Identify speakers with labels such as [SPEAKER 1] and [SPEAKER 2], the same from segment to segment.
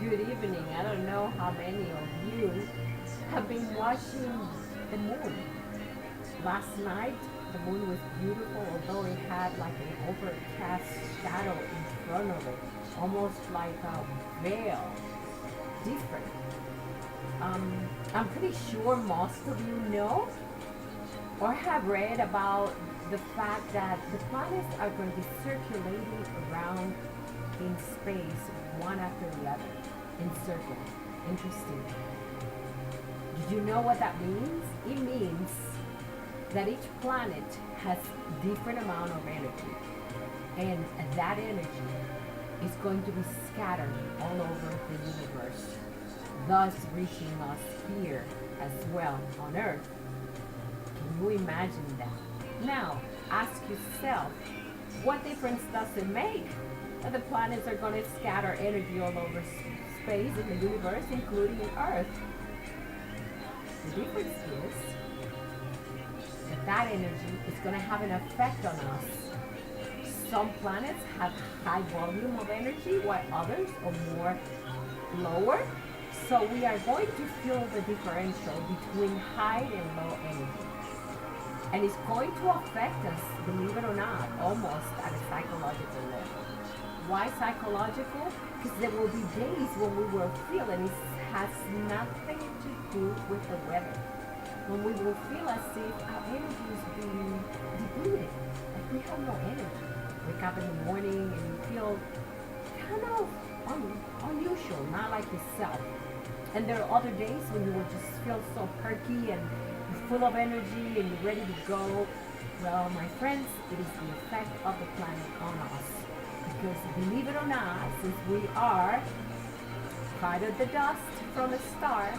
[SPEAKER 1] Good evening. I don't know how many of you have been watching the moon. Last night, the moon was beautiful, although it had like an overcast shadow in front of it, almost like a veil. Different. I'm pretty sure most of you know or have read about the fact that the planets are going to be circulating around in space, one after the other, in circle. Interesting. Did you know what that means? It means that each planet has different amount of energy, and that energy is going to be scattered all over the universe, thus reaching us here as well on Earth. Can you imagine that? Now, ask yourself, what difference does it make that the planets are going to scatter energy all over space in the universe, including Earth? The difference is that energy is going to have an effect on us. Some planets have high volume of energy, while others are more lower. So we are going to feel the differential between high and low energy. And it's going to affect us, believe it or not, almost at a psychological level. Why psychological? Because there will be days when we will feel, and it has nothing to do with the weather, when we will feel as if our energy is being depleted, like we have no energy. Wake up in the morning and you feel kind of unusual, not like yourself. And there are other days when you will just feel so perky and you're full of energy and you're ready to go. Well, my friends, it is the effect of the planet on us. Because believe it or not, since we are part of the dust from a star,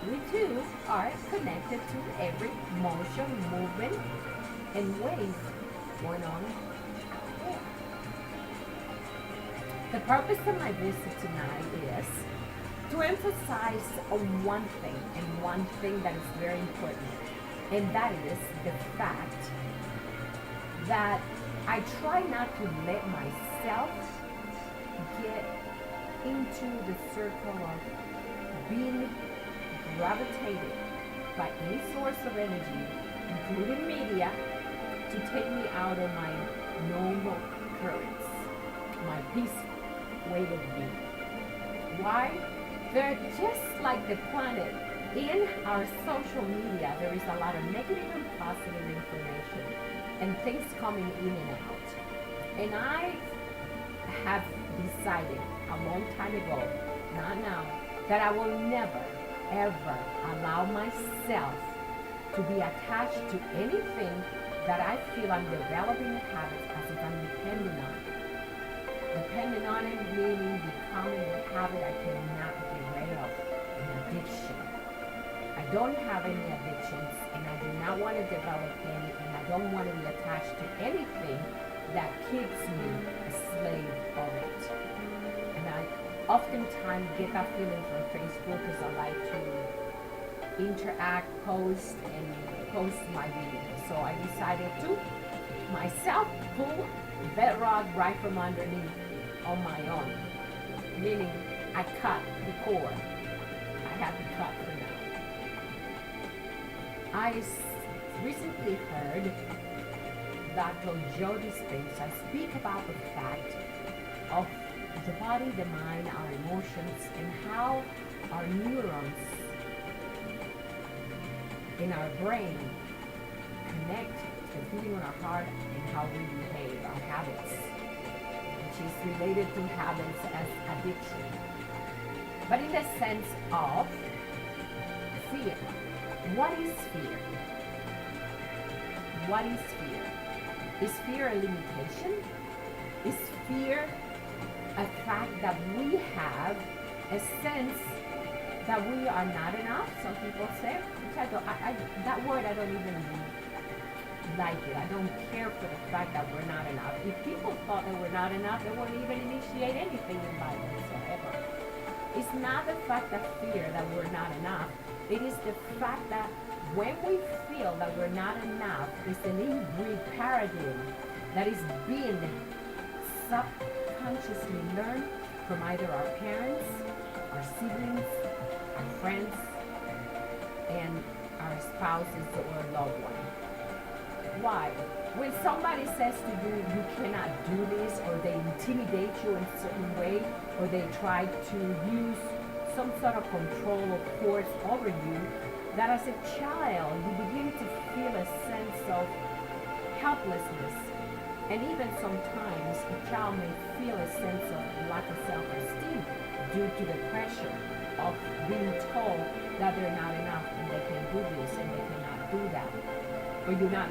[SPEAKER 1] we too are connected to every motion, movement, and wave going on out there. The purpose of my visit tonight is to emphasize on one thing, and one thing that is very important, and that is the fact that I try not to let myself get into the circle of being gravitated by any source of energy, including media, to take me out of my normal currents, my peaceful way of being. Why? They're just like the planet. In our social media, there is a lot of negative and positive information and things coming in and out. And I have decided a long time ago, not now, that I will never, ever allow myself to be attached to anything that I feel I'm developing a habit as if I'm dependent on it. Dependent on it meaning becoming a habit I cannot get rid of, an addiction. I don't have any addictions, and I do not want to develop any, and I don't want to be attached to anything that keeps me a slave of it. And I oftentimes get that feeling from Facebook because I like to interact, post my videos. So I decided to myself pull bedrock right from underneath on my own. Meaning I cut the cord. I have to cut for now. I recently heard Dr. Joe Dispenza speak about the fact of the body, the mind, our emotions, and how our neurons in our brain connect to the feeling on our heart and how we behave, our habits, which is related to habits as addiction. But in the sense of fear. What is fear? What is fear? Is fear a limitation? Is fear a fact that we have a sense that we are not enough? Some people say, which that word I don't even like it. I don't care for the fact that we're not enough. If people thought that we're not enough, they wouldn't even initiate anything in life whatsoever. It's not the fact that fear that we're not enough. It is the fact that when we feel that we're not enough, it's an inbreed paradigm that is being subconsciously learned from either our parents our siblings, our friends, and our spouses or loved one. Why? When somebody says to you, you cannot do this, or they intimidate you in a certain way, or they try to use some sort of control or force over you, that as a child, you begin to feel a sense of helplessness. And even sometimes, a child may feel a sense of lack of self-esteem due to the pressure of being told that they're not enough and they can do this and they cannot do that, or you're not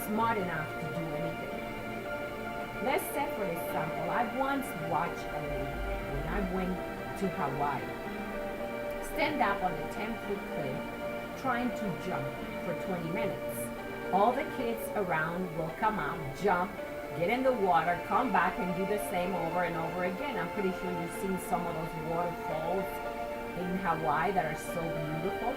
[SPEAKER 1] smart enough to do anything. Let's say, for example, I once watched a lady when I went to Hawaii stand up on a 10-foot cliff trying to jump for 20 minutes. All the kids around will come out, jump, get in the water, come back and do the same over and over again. I'm pretty sure you've seen some of those waterfalls in Hawaii that are so beautiful.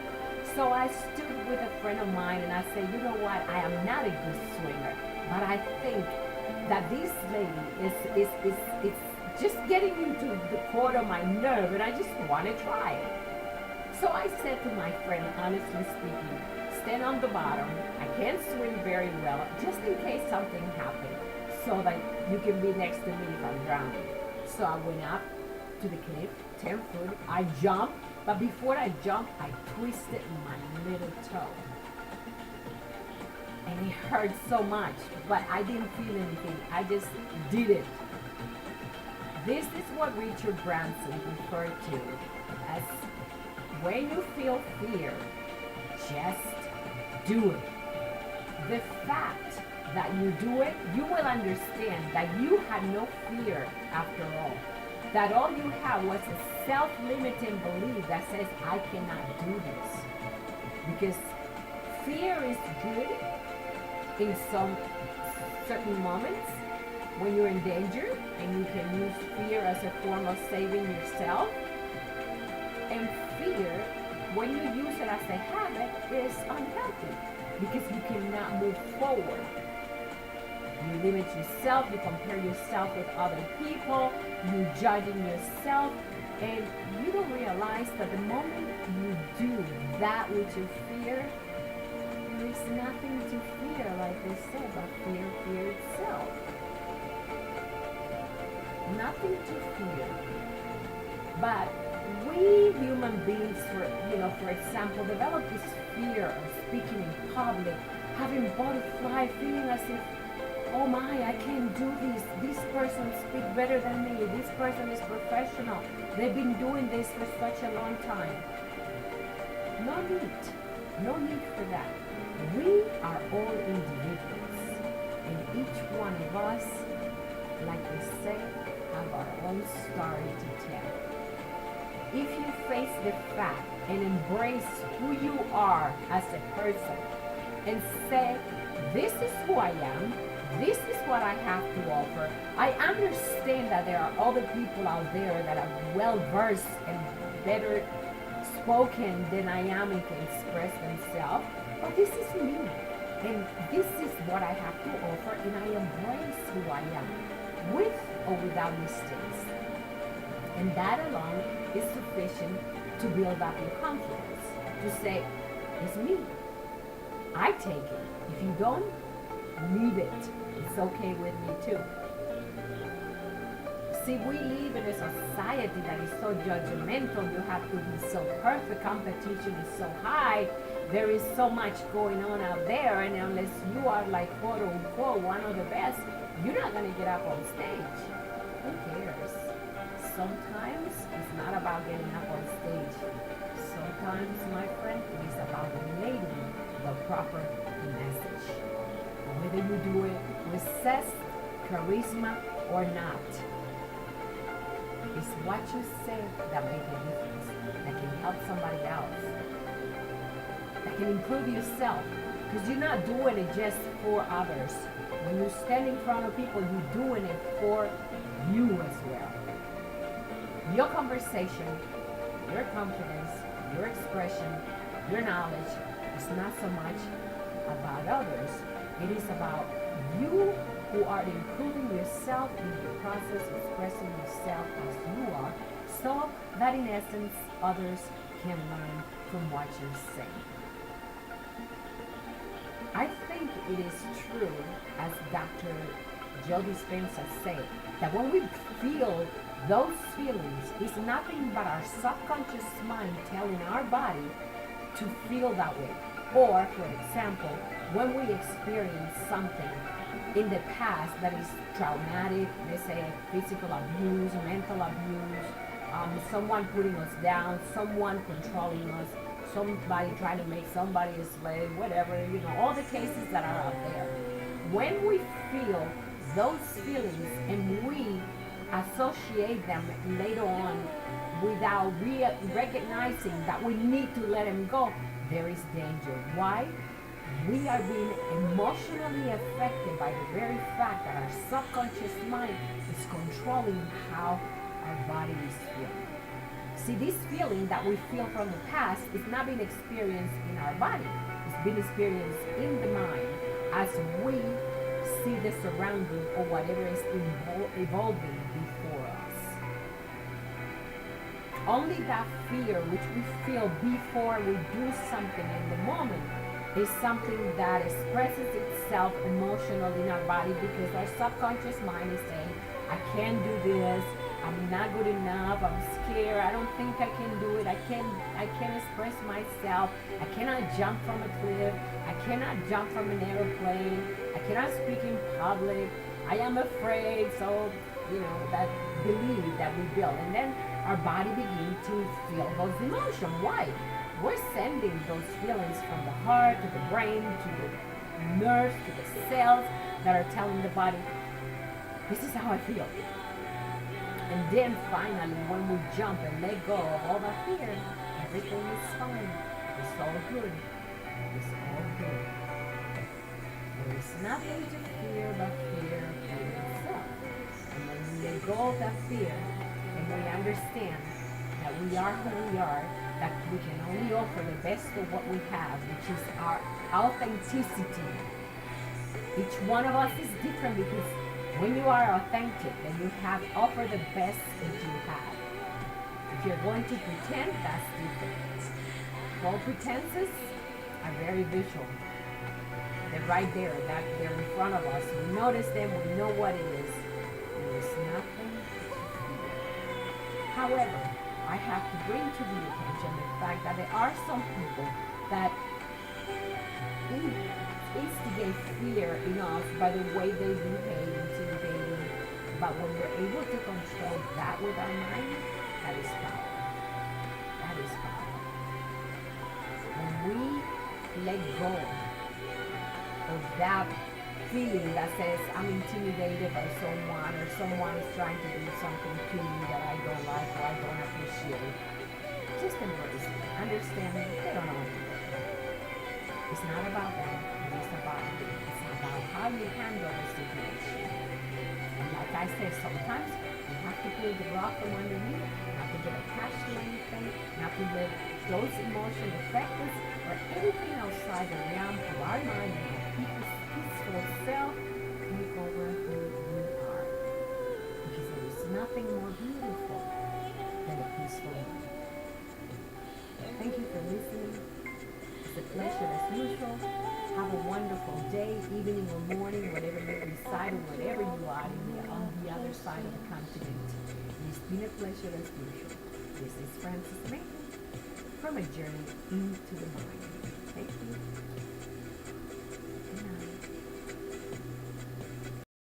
[SPEAKER 1] So I stood with a friend of mine and I said, you know what, I am not a good swimmer, but I think that this lady is just getting into the core of my nerve and I just want to try it. So I said to my friend, honestly speaking, stand on the bottom. I can't swim very well, just in case something happened, so that you can be next to me if I'm drowning. So I went up to the cliff, 10 foot, I jumped, but before I jumped, I twisted my little toe. And it hurt so much, but I didn't feel anything. I just did it. This is what Richard Branson referred to as when you feel fear, just do it. The fact that you do it, you will understand that you had no fear after all. That all you have was a self-limiting belief that says, I cannot do this. Because fear is good in some certain moments when you're in danger, and you can use fear as a form of saving yourself. And fear, when you use it as a habit, is unhealthy because you cannot move forward. You limit yourself, you compare yourself with other people, you judging yourself, and you don't realize that the moment you do that with your fear, there is nothing to fear, like they said, but fear itself. Nothing to fear. But we human beings, for example, develop this fear of speaking in public, having butterfly, feeling as if, oh my, I can't do this. This person speaks better than me. This person is professional. They've been doing this for such a long time. No need for that. We are all individuals, and each one of us, like they say, have our own story to tell. If you face the fact and embrace who you are as a person and say, this is who I am, this is what I have to offer. I understand that there are other people out there that are well versed and better spoken than I am and can express themselves, but this is me, and this is what I have to offer, and I embrace who I am, with or without mistakes. And that alone is sufficient to build up your confidence, to say, it's me. I take it. If you don't, leave it. It's okay with me too. See, we live in a society that is so judgmental. You have to be so perfect. Competition is so high. There is so much going on out there, and unless you are like quote unquote one of the best, you're not going to get up on stage. Who cares? Sometimes it's not about getting up on stage. Sometimes, my friend, it is about relating the proper message. Whether you do it with zest, charisma, or not. It's what you say that makes a difference, that can help somebody else, that can improve yourself, because you're not doing it just for others. When you stand in front of people, you're doing it for you as well. Your conversation, your confidence, your expression, your knowledge is not so much about others. It is about you who are improving yourself in the process of expressing yourself as you are, so that in essence others can learn from what you're saying. I think it is true, as Dr. Joe Dispenza said, that when we feel those feelings, it's nothing but our subconscious mind telling our body to feel that way. Or, for example, when we experience something in the past that is traumatic, let's say physical abuse, mental abuse, someone putting us down, someone controlling us, somebody trying to make somebody a slave, whatever, all the cases that are out there. When we feel those feelings and we associate them later on without recognizing that we need to let them go, there is danger. Why? We are being emotionally affected by the very fact that our subconscious mind is controlling how our body is feeling. See, this feeling that we feel from the past is not being experienced in our body. It's being experienced in the mind as we see the surrounding or whatever is evolving before us. Only that fear which we feel before we do something in the moment is something that expresses itself emotionally in our body, because our subconscious mind is saying, I can't do this, I'm not good enough, I'm scared, I don't think I can do it, I can't express myself, I cannot jump from a cliff, I cannot jump from an airplane, I cannot speak in public, I am afraid. So, that belief that we build. And then our body begins to feel those emotions. Why? We're sending those feelings from the heart to the brain to the nerves to the cells that are telling the body, this is how I feel. And then finally, when we jump and let go of all that fear, everything is fine. It's all good. It's all good. There is nothing to fear but fear itself. And when we let go of that fear, and we understand that we are who we are, that we can only offer the best of what we have, which is our authenticity. Each one of us is different, because when you are authentic, then you have offer the best that you have. If you're going to pretend, that's different. All pretenses are very visual. They're right there, that they're in front of us. We notice them, we know what it is. There is nothing to fear. However, I have to bring to the attention the fact that there are some people that instigate fear in us by the way they behave, intimidating. But when we're able to control that with our mind, that is power. That is power. When we let go of that feeling that says I'm intimidated by someone, or someone is trying to do something to me that I don't like or I don't appreciate, just embrace it. Understand they don't know what to do. It's not about them. It's about you. It's about how you handle the situation. And like I said, sometimes you have to pull the rock from underneath, not to get attached to anything, not to let those emotions affect us, or anything outside the realm of our mind and our peaceful self take over who we are. Because there is nothing more beautiful than a peaceful mind. Thank you for listening. It's a pleasure as usual. Have a wonderful day, evening, or morning, whatever you reside, or whatever you are on the other side of the continent. It's been a pleasure as usual. This is Francis May from A Journey into the Mind. Thank you.